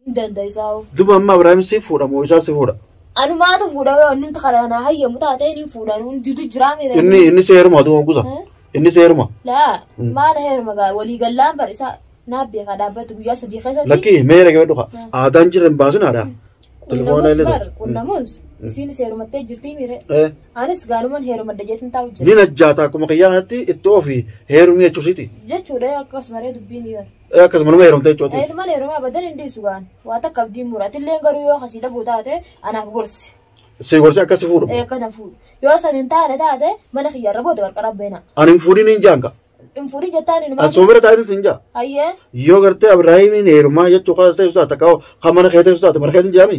Dandaisaw. Duba amma Ibrahim si fuudha moo isaa si fuudha? Anu maatu fuudha yoo inni takaraana hayya mutaatee inni fuudha inni didu jiraame. Inni seeruma atu gusa. Inni seeruma. La maala heeruma gaa walii gallaan barisa naabbii kadhaabatu guyyaa sadii keessatti. Lakki meera gabaa dhufa. Aadaan jiran baasun aadaa. Telefoona illee. Qunnamus isiin seerumattee jirti mire. Anis gaanuman heerumadda jeetin taa'u jira. Ni najjaata akkuma qiyyaanatti ittoo fi heerumni jechuusiti. Jechuudha akkasumaree dubbiin yoo. Akkasuma nama heerumtee jechuuti. Nama heeruma badan hindi sugaan waa takka abdiin muratillee garuu yoo kasii dhabuu taate anaaf gorsi. Si gorsi akkasi fuudhu. Kana fuudhu. Yoo san hin taane taate mana kiyyarra booda qarqara beena. Ani hin fuudhin hin jaanka. Infuri jettaan inuma. Asumira taate sinja. Ayyee. Yoo gartee Ibraahimin heerumaa jechuu kaasa ta'e usaata kaa'u hamana keessa usaata mana keessa jaami.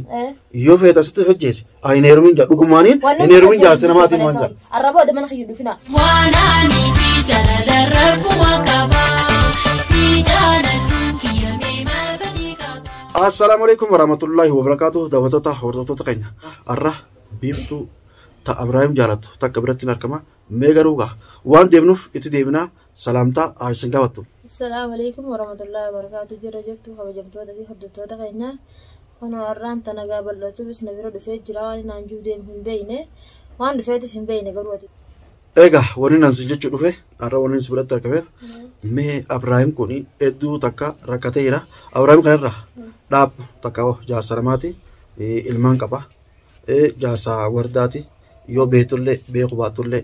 Yoo feeta sitti fajjeesi. Ayin heerumin jaa dhugumaaniin hin heerumin jaarsi namaatiin waan jaa. Arrabooda mana kiyyu dhufina. Waanani fi jaalala rabbu waaqabaa si jaalachuu kiyyamee maal badii qaba. Assalaamu alaikum warahmatullahi wabarakatuh daawwattoota hordoftoota keenya. Arra biiftuu ta Ibraahim jaalatu takka biratti hin argama. Mee garuu gaa waan deemnuuf itti deebinaa. Salamta Aisin Gawatu. Assalamualaikum warahmatullahi wabarakatuh. Jira jirtu kabajamtoota fi hordoftoota keenya. Kana warraan tana gaabal'atu bisna bira dhufee jira waan naan juu deemu hin beeyne. Waan dhufeetiif hin beeyne garuu ati. Egaa wanni naan si jechuu dhufe har'a wanni si biratti argameef mee Ibraahim kuni hedduu takka rakkateera. Ibraahim kanarra dhaab takka jaarsa namaati ilmaan qaba. Jaarsa wardaati yoo beetullee beeku baatullee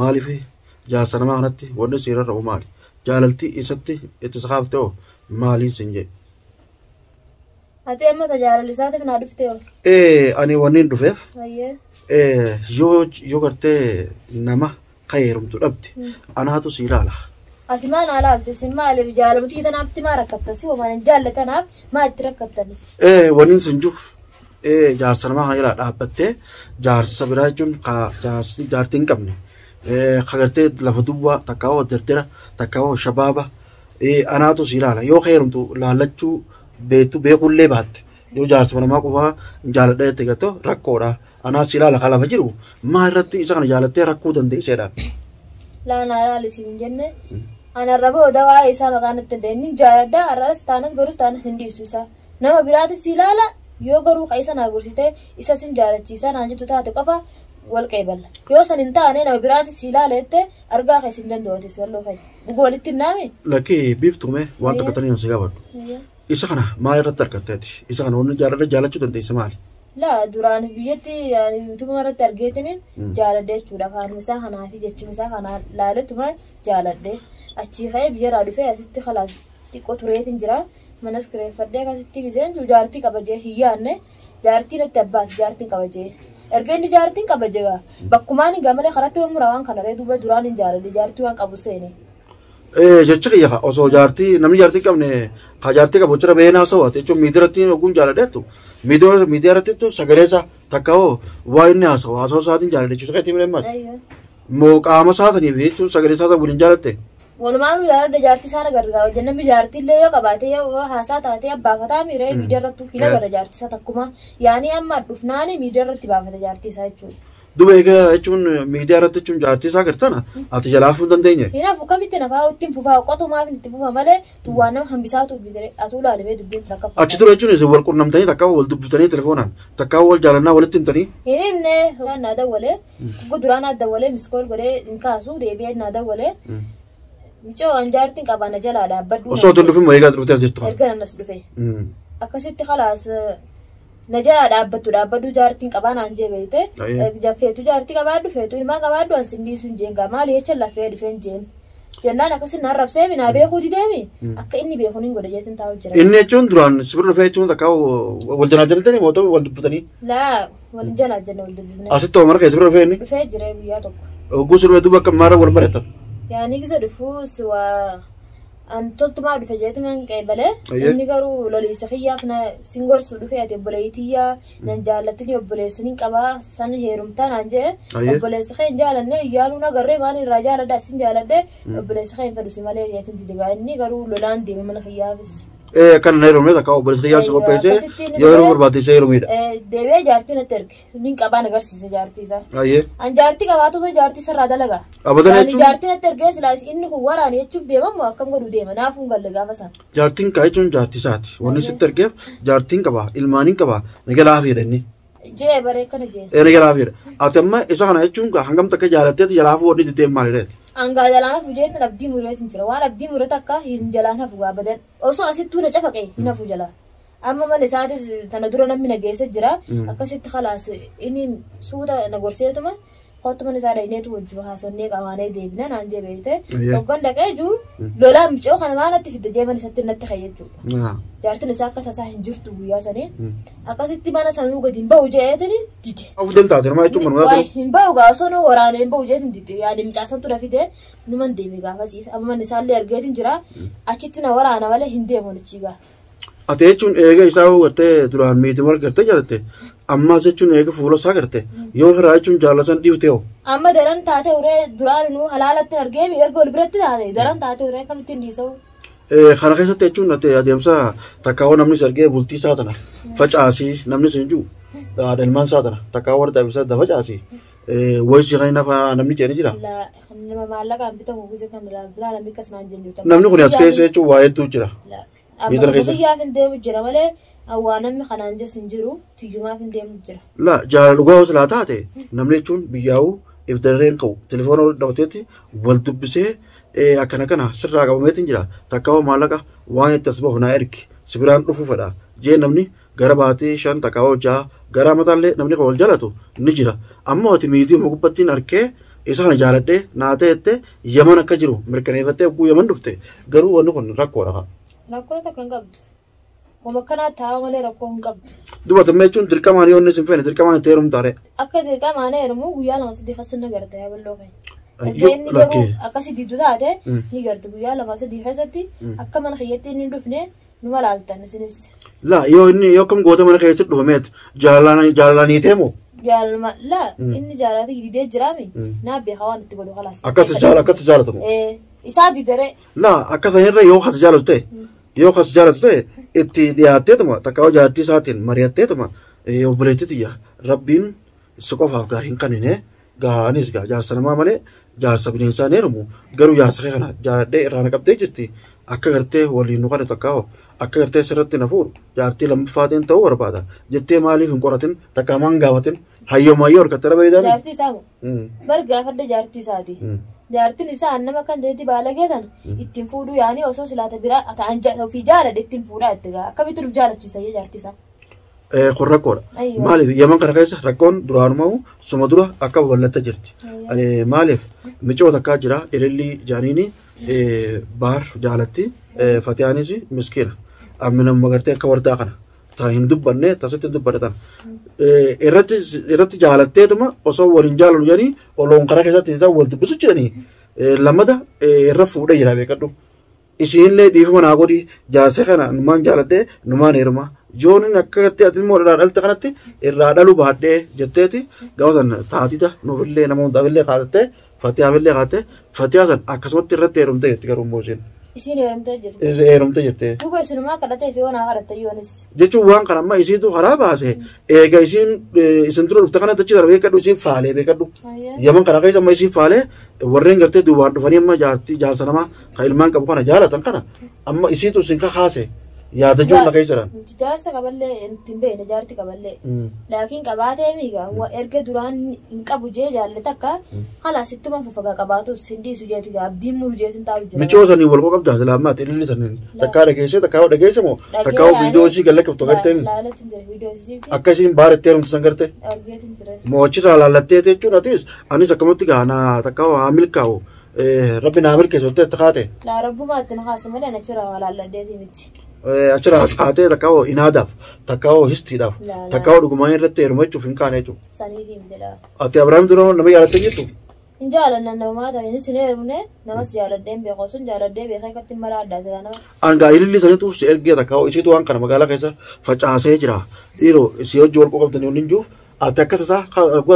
maaliif jaarsa namaa kanatti wanni seerarra maali? Jaalaltii isatti itti sakaafte oo maaliin sin jedhe? Ati amma tajaajilisaatiif naa dhufte oo? Ani wanni hin dhufeef yoo gartee nama ka heerumtu dhabde anaatu si ilaala. Ati maan alaalte sin maaliif jaalamtii tanaatti maa rakkattasi waan jaallatanaaf maa itti rakkattanis? Wanni sin juuf jaarsa namaa kana irraa dhaabbattee jaarsa biraa jechuun jaartii hin qabne. Kagartee lafa duwwaa takkaawwa dardara takkaawwa shabaaba anaatu si ilaala yoo heerumtu laallachuu beekullee baatte yoo jaarsa namaa qofaa jaaladha jettee gatoo rakkoodha anaa si ilaala kan lafa jiru maa irratti isa kana jaalattee rakkoo dandeesseedhaan. Laanaa ilaalisi hin jenne anarra booda waa'ee isaa maqaan itti deemni jaaladha arras taanas barus taanas hin dhiisu isaa nama biraati si ilaala yoo garuu ka isa naa gorsitee isa sin jaalachiisaa naan jettu taate qofa. Walqeeballa yoo san hin taane nama biraati si ilaalette argaa keessa hin danda'atis walloo fa'i dhuguu walitti himnaame. Lakkii biiftume waan takka tanii si gaafadhu. Isa kana maa irratti argatteeti? Isa kana wanni jaalachuu dandeessa maali? Laa duraan biyyatti yuutuuba irratti argeetiniin jaaladhee jechuudha afaan isaa kanaa fi jechuun isaa kanaa laalettuma jaaladhee achii ka'ee biyyarraa dhufee asitti kalaas xiqqoo tureetiin jira manas kireeffadhee akkasitti giseen jaartii qabajee hin yaadne jaartiin itti abbaas jaartiin qabajee. Ergeenni jaartiin kabajeega bakkumaan gamale karatti waan waan kana reeduba duraan hin jaaladhe jaartii waan qabu seene. Jecha kiyya osoo jaartii namni jaartii qabne ka jaartii qabu jira beenaa so'ate jechuun miidiyaatti oguun jaaladheettu miidiyaatti sagaleessa takka hoo waa inni haasa'u isaatiin jaaladhe jechuudha kan ittiin miidhamatu. Moo qaama isaataniif jechuun sagaleessa isaa waliin jaalatte. Walumaan jaaladhe jaartii isaa nagargaa jennaan jaartiillee yoo qabaate yoo haasaa taatee abbaafataa miiree miidiyaarratti hin agarra jaartii isaa takkuma yaani amma dhufnaani miidiyaarratti baafata jaartii isaa jechuudha. Duba egaa jechuun miidiyaarratti jechuun jaartii isaa gartana ati jalaafuu hin dandeenye. Hinaaf akkamitti nafaa ittiin fufaa qotumaaf itti fufa malee tuwwaan nama hambisaatu bidire atuu laalimee dubbiin rakka. Achi ture jechuun wal qunnamtanii takka wal dubbitanii telefoonaan takka wal jaalannaa walitti himtanii. Hin himne naa dawwalee duraan naa dawwalee miskool godhee hin kaasu deebi'ee naa dawwalee. Ncoo anjaartiin qabana jalaa dhaabbadhu. Osoo tun dhufin eegaa dhufte as jirtu. Erga nas dhufe. Akkasitti khalaas na jalaa dhaabbadhu jaartiin qabanaan jeebeete. Jaffeetu jaartii qabaadhu feetu ilmaa qabaadhu ansin dhiisu hin jeengaa maali jecha lafee dhufeen jeen. Jennaan akkasii naan rabsee minaa beekuuti deemi akka inni beekuun hin godhe jechuun taa'u jira. Inni jechuun duraan sibirra dhufee jechuun takka wal janaajaltanii moo ta'u wal dubbatanii? Laa wal janaajallee wal dubbifne. Asitti hoo mara kee sibirra dhufee inni? Dhufee jira guyyaa tokko. Oguu sirrii duuba akka maara wal mari'atan. Yaani giza dhufuus waa an toltumaa dhufe jeetumaan qeebalee inni garuu loliisa xiyyaaf na singorsu dhufe ati obboleetiyyaa nan jaalatini obboleessaniin qabaa san heerumtaa naan jee obboleessa kee hin jaalanne iyyaaluu nagarree maan irraa jaaladha asin jaaladhe obboleessa kee hin fedhusi malee jeetin didigaa inni garuu lolaan deeme mana xiyyaafis. kan na heerumne takka obboleessa kiyyaa si qopheesse yoo heerumu barbaachise heerumidha. Deebi'ee jaartii natti erge nin qabaan agarsiise jaartii isaa. Ayyee. An jaartii qabaatuma jaartii sarraa dalagaa. Abadan Yaani jechuun jaartii natti ergee silaas inni kun waraane jechuuf deemamu akkam godhu deema naafuu hin galle gaafa sana. jaartiin kaa jechuun jaartii isaati. Wanni sitti ergeef jaartiin qaba ilmaaniin qaba nagalaa fiidha inni. Jee baree kana jee. Nagalaa fiidha. Ati amma isa kana jechuun hangam takka jaalatteeti jalaafuu wanni deddeem maaliidhaati. Angaa jalaan hafu jeetin abdii mureetin jira waan abdii muree takka hin jalaan hafu gaabadan osoo asittuu na cafaqee hin hafu jalaa. Amma mana isaatis tana dura namni nageessa jira akkasitti khalaas inni suuta na gorseetuma hottu mana isaa dhayneetu wajjin haasonnee qabaanee deebina naan jee beekte hoggan dhaqee jiru lolaan micoo kana maanatti fidda jee mana isatti natti kayyachuudha. Jaartin isaa akka tasaa hin jirtu guyyaa sanii akkasitti mana sanuu gadi hin ba'u jeetini dide. Afudeen taate namaa jechuun manuma taate. Hin ba'u gaasoo nu waraanee hin ba'u jeetin dide yaani micaasantu dafite numan deeme gaafasiif amma manni isaallee argeetin jira achitti na waraana malee hin deemu nichiigaa. Ati jechuun eega isaa gartee duraan miitimar gartee jaalatte ammas jechuun eega fuula isaa gartee yoo firaa jechuun jaalasan dhiiftee hoo. Amma daran taate uree duraan nu halaalatti argeemi erga ol biratti taate daran taate uree kamittiin dhiisa'u. Kana keessatti jechuun ati adeemsa takkaawwan namni argee bultii isaa tana facaasii namni sin jiru ilmaan isaa tana takkaawwan dhaabbisaa da facaasii wayisi kan nafa namni jeeni jira. Nama maallaqaan bitamu guje kan biraa namni akkas naan jennu. Namni kun as keessa jechuun waa hedduu jira. Amma biyyaaf hin deemu jira malee awwaa namni kanaan jes hin jiru tiyyumaaf hin deemu jira. La jaalala dhugaa hoos laa taate namni jechuun biyyaa'uu if darreen qabu telefoona dhawateetti wal dubbisee akkana kana sirraa qabameetiin jira takkaawwa maallaqa waan itti as bahu naa ergi sibiraan dhufuu fedha jee namni gara baatii 5 takkaawwa 6 gara mataallee namni kan wal jaalatu ni jira ammoo ati miidiyoo mugubbattiin arkee isa kana jaaladhee naa ta'ettee yaman akka jiru mirkaneeffattee oguu yaman dhufte garuu wanni kun rakkoodha. Rakkoo takka hin qabdu. Wama kanaa taa'aa malee rakkoo hin qabdu. Dubartiin jechuun dirqamaan yoo inni sin feene dirqamaan itti heerumtaare. Akka dirqamaan heerumu guyyaa lama sadii keessatti garta yaaballoo keenya. Inni garuu akkasii diddu taate ni garti guyyaa lama sadii keessatti akka mana kiyyatti inni dhufne numa laaltan isinis. La yoo inni yoo kam goota mana keessatti dhufameet jaalalanii teemu. Jaalama la inni jaalati didee jiraami naa beekaa waan itti godhu khalaas. Akkatti jaalatamu. Isaa didere. La akka sanirra yoo kas jaalatu ta'e yoo kas jaalatu ta'e itti dhiyaatteetuma takkaawwa jaartii isaatiin mari'atteetuma obboleettitiyya rabbiin si qofaaf gaarii hin kennine gaanis jaarsa namaa malee jaarsa bineensaa heerumu garuu jaarsa kee kana jaaladhee irraa qabdee jirti akka gartee waliin nu kana takkaawwa akka gartee sirratti na fuudhu jaartii lammaffaatiin ta'uu barbaada jettee maaliif hin qoratin takkaamaan gaafatin hayyoomayyoo harkattara bareedaa. Jaartii isaa moo bar gaafadda jaartii isaati. Jaartiin isaa nama kan ta'etti baalagee tan ittiin fuudhuu yaani osoo silaata biraa ta'an ofii jaaladhe ittiin fuudhaa itti gaa akkamitti nuuf jaalachiisa jaartii isaa. Kun rakkoodha. Maaliif yaman kana keessa rakkoon duraanumaa'u suma dura akka babal'ataa jirti. Maaliif micoo takkaa jira ilillii jaaniini baar jaalatti fatiyaanis miskiina amminamma gartee akka wardaa kana taa hin dubbanne tasitti hin dubbadatan. Irratti jaalatteetuma osoo waliin jaalannu jedhanii oloon karaa keessatti isaan wal dubbisu jedhanii lamada irra fuudhee jira beekadhu. Isiinillee dhiifama naa godhi jaarsee kana numaan jaaladhee numaan heeruma. Joonin akka gatti ati immoo irraa dhalte kanatti irraa dhalu baadhee jetteeti gaafa san taatita nuufillee nama hundaafillee kaatattee fatiyaafillee kaatattee fatiyaa san akkasumatti irratti heerumtee jetti garuu immoo isheen. Isiin heerumtee jirti. Heerumtee jettee. Duuba isinumaa kadhatee fi waan kadhatte yoonis. Jechuun waan kana amma isiitu karaa baase eega isin dura dhufte kanatti achi darbee beekadhu isiin faalee beekadhu. Yaman kana keessa amma isiin faalee warreen gartee duubaan dhufanii amma jaarsa namaa kan ilmaan qabu kana jaalatan kana amma isiitu isin kakaase. Yaada joona keessa jiran. Jaarsa qaballee ittiin beekne jaarti qaballee. Laakiin qabaatee miiga erga duraan hin qabu jee jaallata akka halaas ittuma fufagaa qabaatus hin dhiisu jeeti abdiin muru jeetiin taa'u jira. Michoo sanii wal qabdaa silaamaatti ililli saniin takkaa dhageessee takkaa dhageesse moo takkaa viidiyoo isii gallaqqiftu gartee akka isiin baarettee heerumtu san gartee. Mo'achirraa laallattee jechuun atis anis akkamatti gaanaa takkaa haa milkaa'u rabbi naa milkeessu itti kaate. Laa rabbumaatti na kaase malee achirraa laalladdeetii miti. Achirraa kaatee takkaawoo inaadaaf takkaawoo histiidhaaf takkaawoo dhugumaan irratti heeruma jechuuf hin kaane jechuudha. Saniitiin jedhaa. Ati Abiraam duraan nama jaalattee jirtu? Hin jaalanna namaa ta'e inni sin heerumne namas jaaladheen beekoo sun jaaladhee beekee akkatti mara addaa jira nama. Angaa ililli sanitu si ergee takkaawoo isiitu waan kana magaalaa keessa facaasee jira. Dhiiroo isii hojii wal quuqabdanii waliin jiruuf ati akkas isaa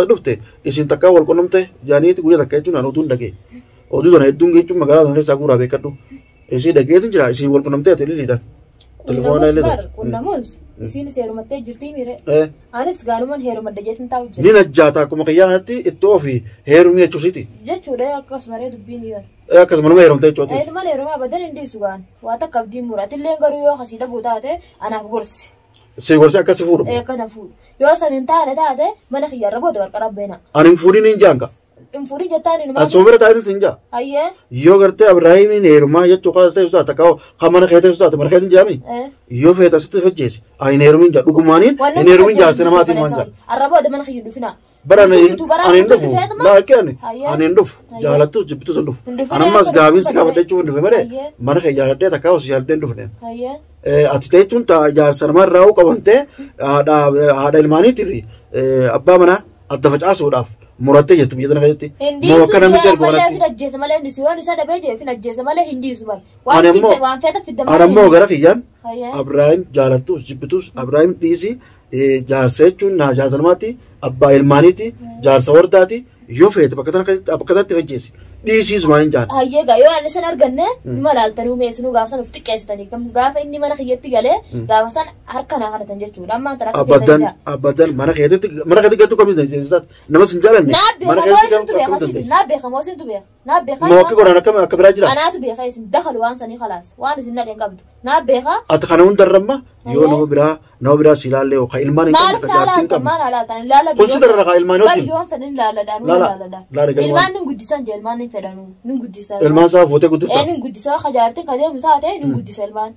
dhufte isin takkaa wal qunnamte jaaniiti guyyaa takka jechuun oduun dhagee. Oduu sana hedduun jechuun magaalaa sana keessaa guuraa beekadhu. Isii dhageetiin jira isii wal qunnamtee ati ililiidhaan. Telefoona illee taatu. Qunnamuus isiin seerumattee jirtii miire. Anis gaanumaan heerumadda jeetiin taa'u jira. Ni najjaata akkuma kiyyaanatti ittoo fi heerumni jechuusiti. Jechuudha akkasumaree dubbiin yoo. Akkasuma nama heerumte jechuuti. Ilmaan heerumaa badan hin dhiisu gaan. Waa takka abdiin muratillee garuu yoo kasii dhabuu taate anaaf gorsi. Si gorsi akkasi fuudhu. Kana fuudhu. Yoo san hin taane taate mana kiyyarra booda qarqara beena. Ani hin fuudhin hin jaanka. Hin fuudhin jettaan hin Ati soomira taate sin jaa. Ayyee. Yoo gartee Abiraahiimiin heerumaa jechuu kaasa ta'e taate kan mana kee ta'e taate mana kee hin jaami. Yoo feeta sitti fajjeesi. Ani heerumin jaa dhugumaaniin hin heerumin jaarsi namaatiin waan jaa. Arra booda mana kiyyu dhufina. Bara ani hin dhufu. Laakki ani hin dhufu. Jaalattus jibbitus hin dhufu. Anammas gaabiin si qabatee jechuun hin dhufe malee mana kee jaaladhee takka hosi jaaladhee hin dhufne. Ati jechuun jaarsa namarraa qabamtee haadha ilmaaniitii fi abbaa manaa adda facaasuudhaaf murattee jirtu biyya sana keessatti. Moo akka namni jedhu goonatti. Hin ajjeesa malee hin dhiisu. Yoon isa dhabee jee hin ajjeesa malee hin dhiisu bara. Waan feeta fidda malee. Anammoo gara kiyyaan Abiraayim jaalattus jibbitus Abiraayim dhiisi jaarsa jechuun jaarsa namaatti abbaa ilmaaniiti jaarsa wardaati yoo feete bakka sanatti fajjeesi. Dhiisiis waan hin jaalladhu. Hayyee gaa yoo annisan arganne nima laaltanii meessinuu gaafa san of xiqqeessitanii gaafa inni mana kiyyatti galee gaafa san harka naa kadhatan jechuudha. Ammaan tana akka keetan jaa. Abadan mana keetti gattu kamitti jechuudha. Nama sin jaalanne. Mana keetti gattu naa beekamoo sintu beeka. Naa beeka. Moo akka godhan akka biraa jira. Anaatu beeka isin dakhalu waan sanii khalaas waan isin naqeen qabdu. Naa beeka. Ati kana hundarramma yoo nama biraa si ilaalle yoo kan ilmaan hin qabne jaartiin qabne. Maal ilaaltan ilaala. Kun si darara kan ilmaan wajjin. Yoon fedhin ilaaladhaan. Ilmaan nin guddisan jee ilmaan nin fedhanu. Nin guddisa. Ilmaan isaa footee guddisa. Nin guddisa kajaartiin kadeemu taate nin guddisa ilmaan.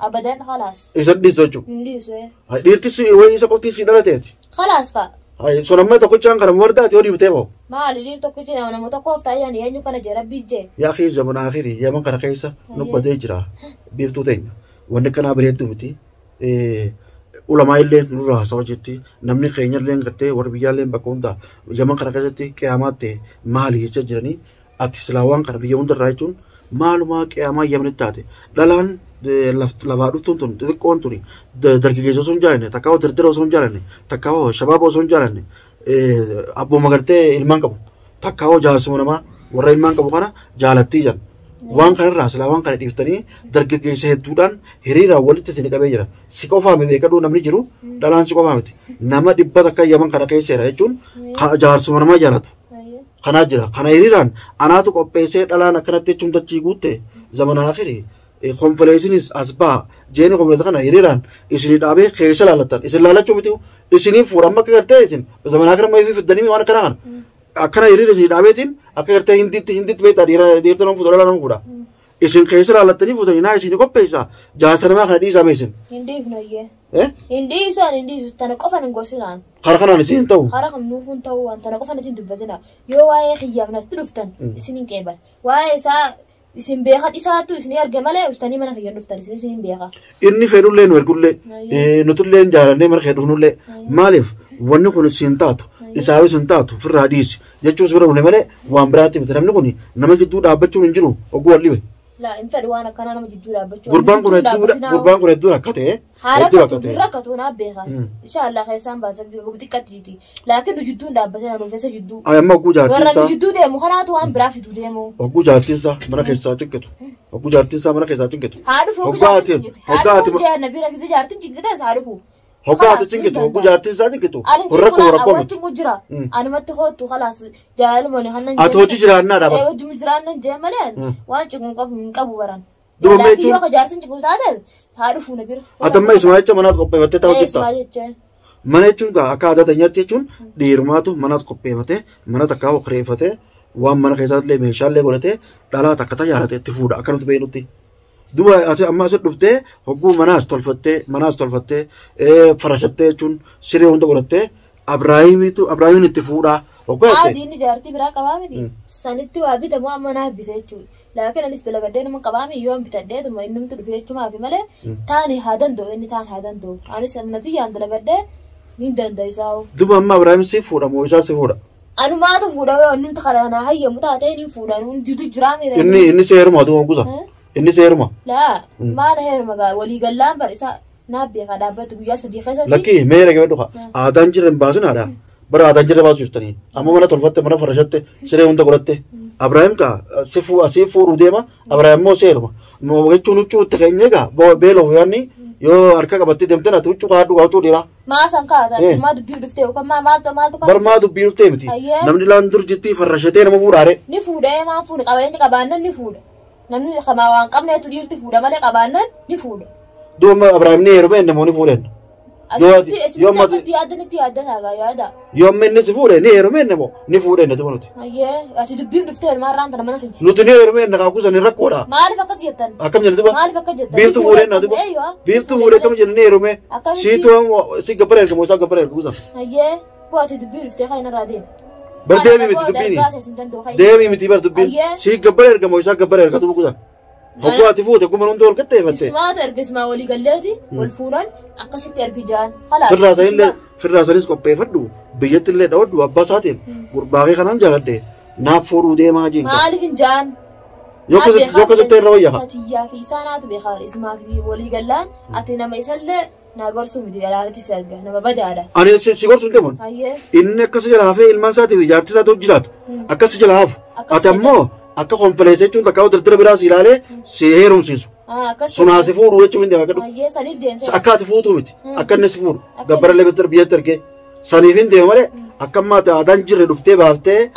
Abadan khalaas. Isa dhiisu jechuudha. Hin dhiisu. Dhiirtis wayii isa qofti si dhalateeti. Khalaas ka. Sun amma tokkichaan kana wardaati yoo dhiibtee bahu. Maali dhiir tokkichi nama tokkoof taa'an eenyu kana jee rabbii jee. Yaa akhi zamana akhiri yaman kana keessa nu badee jira. Biiftuu teenya. Wanni kanaa bareedduu miti. Ulamaa illee nurraa haasawaa jetti. Namni keenya illee gartee warra biyyaa illee bakka hundaa yaman kana keessatti qiyamaatti maali jecha jiranii. Ati silaawwan kana biyya hundarraa jechuun maalumaa qiyamaa yamanitti taate. Dhalaan lafaa dhuftuun tun xixiqqoon tuni dargaggeessa osoo hin jaalanne takka hoo dardara osoo hin jaalanne takka hoo shabaaba osoo hin jaalanne abbooma gartee ilmaan qabu takka hoo jaarsuma namaa warra ilmaan qabu kana jaalattii jiran. Waan kanarraa silaawwan kana dhiiftanii dargaggeessa hedduudhaan hiriiraan walitti isin qabee jira. Si qofaa miti beekaduu namni jiru dhalaan si qofaa miti. Nama dhibba takka yaman kana keesseera jechuun jaarsuma namaa jaalatu. Kana jira. Kana hiriiraan anaatu qopheessee dhalaan akkanatti jechuun dachii guutte zamana akhiri konferensiinis asbaa jeeni konferensa kana hiriiraan isinii dhaabee keessa laalatan isin laalachuu miti isinii fuudhan akka gartee isin zamana akhira maayii fiddanii waan akkana kana akkana hiriira isinii dhaabeetiin akka gartee hinditti beektaa dhiirta nama fuudha dhala nama fuudha. Isin keessa laallattanii fuutanii naa isinii qopheessa jaarsa namaa kana dhiisaa beesin. Hin dhiifnayyee. Hin dhiisu tana qofan hin gorsinaan. Kara kanaan isin hin ta'u. Kara kam nuufuun ta'u waan tana qofan isin dubbatina. Yoo waa'ee xiyyaaf natti dhuftan isin hin qeebal. Waa'ee isaa isin beekan isaatu isin arge malee ustaanii mana kiyyan dhuftan isin hin beeka. Inni fedhullee nu ergullee nutullee hin jaalannee mana kee dhufnullee maaliif wanni kun isin taatu isaafis hin taatu firraa dhiisi jechuus bira dhufne malee waan biraatti miti namni kun nama jidduu dhaabbachuun hin jiru ogguu wallibe. La in fedhu waan akkanaa nama jidduu dhaabbachuu. Gurbaan kun hedduu rakkate. Rakkatu naa beeka. Inshallah keessaan baasa xiqqaatiiti. Laakiin nu jidduun dhaabbatee na keessa jidduu. Amma ogguu jaartinsa. Warra nu jidduu deemu kanaatu waan biraa fidu deemu. Ogguu jaartinsa mana keessaa cinqitu. Ogguu jaartinsa mana keessaa cinqitu. Haadhuuf ogguu jaartinsa. Haadhuuf jaarna bira gize jaartin cinqitees haadhuuf. Hoggaati cinqitu ogguu jaartinsa cinqitu. Rakkoo jira. Anumatti hootu khalaas jaalmooni hannan. Ati hojii jiraannaa dhaaba. Hojii jiraannan jee malee waan cinqun qabu hin qabu baran. Duuba meechuun. Yoo jaartin cinqu taate haadhuuf na bira. Atamma isuma jecha manaas qopheeffattee ta'uu jirta. Mana jechuun akka aadaa teenyaatti jechuun dhiirumaatu manaas qopheeffatee mana takkaa kireeffatee waan mana keessatti meeshaalee godhatee dhalaa takka tajaajilate itti fuudha akka nuti beeknutti. Duuba amma asii dhuftee hogguu manaas tolfattee farashattee jechuun siree hunda godhattee Abiraahimin itti fuudhaa. Diinni jaartii biraa qabaa miti. Sanitti waa bitamu amma naaf bita jechuudha. Laakiin anis dalagadee nama qabaame yoo bitadhee inni nuti dhufe jechuumaa fi malee taani haa danda'u inni taan haa danda'u. Anis amnatiyyaan dalagadee ni danda'isaa. Duuba amma Abiraahim si fuudha moo isaa si fuudha? Anumaatu fuudha yoo inni kana hayyamu taatee ni fuudha inni jiraa miira. Inni si heeruma atu guusa. Inni si heeruma. Laa maala heeruma gaa walii gallaan bar isaa naaf beekaa dhaabbatu guyyaa sadii keessatti. Lakkii meera gaba dhufa. Aadaan jiran baasun haadha. برا هذا جرب أزوج تاني أما منا تلفت منا فرشته سري هوندا قرأته أبراهيم كا سيفو روديما أبراهيم مو سيرما مو وجهه نوتشو تكيني كا بيلو يعني يو أركا كبتي دمتنا توتشو كادو كاتو ديرا ما سانكا ما دبي دفتة وكم ما بر ما دبي دفتة متي نمني لاندور جتي فرشته نمو فوراره نفوده ما فوده كابين كابانا نفوده نمني خماوان كم نه تدير تفوده ما له كابانا نفوده دوم أبراهيم نيرو نمو نفودن يوم ما تيادنا يادا يوم من نسفوره نيرو نمو نفوده نتبونتي أيه أتدبي دفتة ما ران ترى ما نفيد نتنيرو نكاكوس نركورا ما أعرف أكذب جدا أكمل جلدبا ما أعرف أكذب جدا بيرتو فورين نادبا بيرتو فورين كم جنيرو مه سيتو سي قبريل كم وسا قبريل كوزا أيه هو أتدبي دفتة خاين رادين برديمي متدبيني ديمي متبر دبين سي قبريل كم وسا قبريل كتبو كوزا هو أتفوت أكو من دول كتة فتة اسمع ترجع اسمع ولي قلتي والفلان أكاسي ترجع جان خلاص في الراسين كوبي فدو بيجت اللي دور دو أبا ساتين باقي خنان جالده نافورو دي ما جين ما عليك جان يوكس ترويها تيا في سنة بخار اسمع في ولي قلان أتينا ما يسأل ناقور سومدي على تسرقة نما بدأ أنا سيقول سندمون إنك كسر هافي المسات في جارتي لا توجلات أكسر هاف أتمو أكا كومبليسة چون تكاو در براس إلالي سيهرم سيسو سنا سفور وچو من دهاكدو أكا تفوتو مت أكا نسفور دبر اللي بتر بيتر كي سنيفين ده ماله أكا ما تادان جر دفتة بافته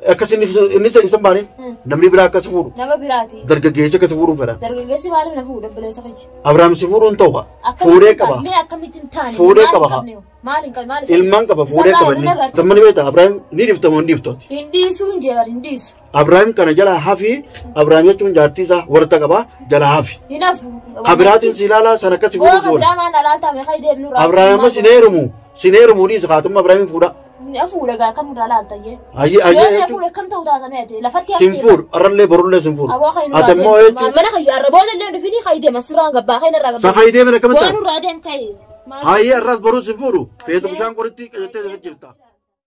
أكا سنيف إني سإنسان بارين نمني برا أكا سفور نما براتي درجة جيسة كسفورون فرا درجة جيسة بارين نفور دبل سفيج أبراهيم سفورون توها فوري كبا مي أكا ميتين تاني فوري كبا ilman kaba fuudhee qabanne tamani beeta Abrahaam ni difta moo ni diftooti hindiisuun jeegar hindiisu Abrahaam kana jala hafi Abrahaam jechuun jaartii isaa warta qaba jala hafi hinafu kabiraatiin silaala sana akkasi fuudhu fuudha Abrahaam sineerumu ni sakaatumma Abrahaam fuudha fuudha gaa kam irraa laaltayyee ayyee fuudha kam ta'uu taatameeti lafatti sin fuudhu arrallee borullee sin fuudhu atammoo jechuun mana kayyaarra boolellee dhufini kaydee masirraan gabbaa kaynarraa gabbaa sa kaydee mana kamantaa boonurraa deem kayi ayyee arras boruu sin fuudhu feetu bishaan qoritti qajattee jirta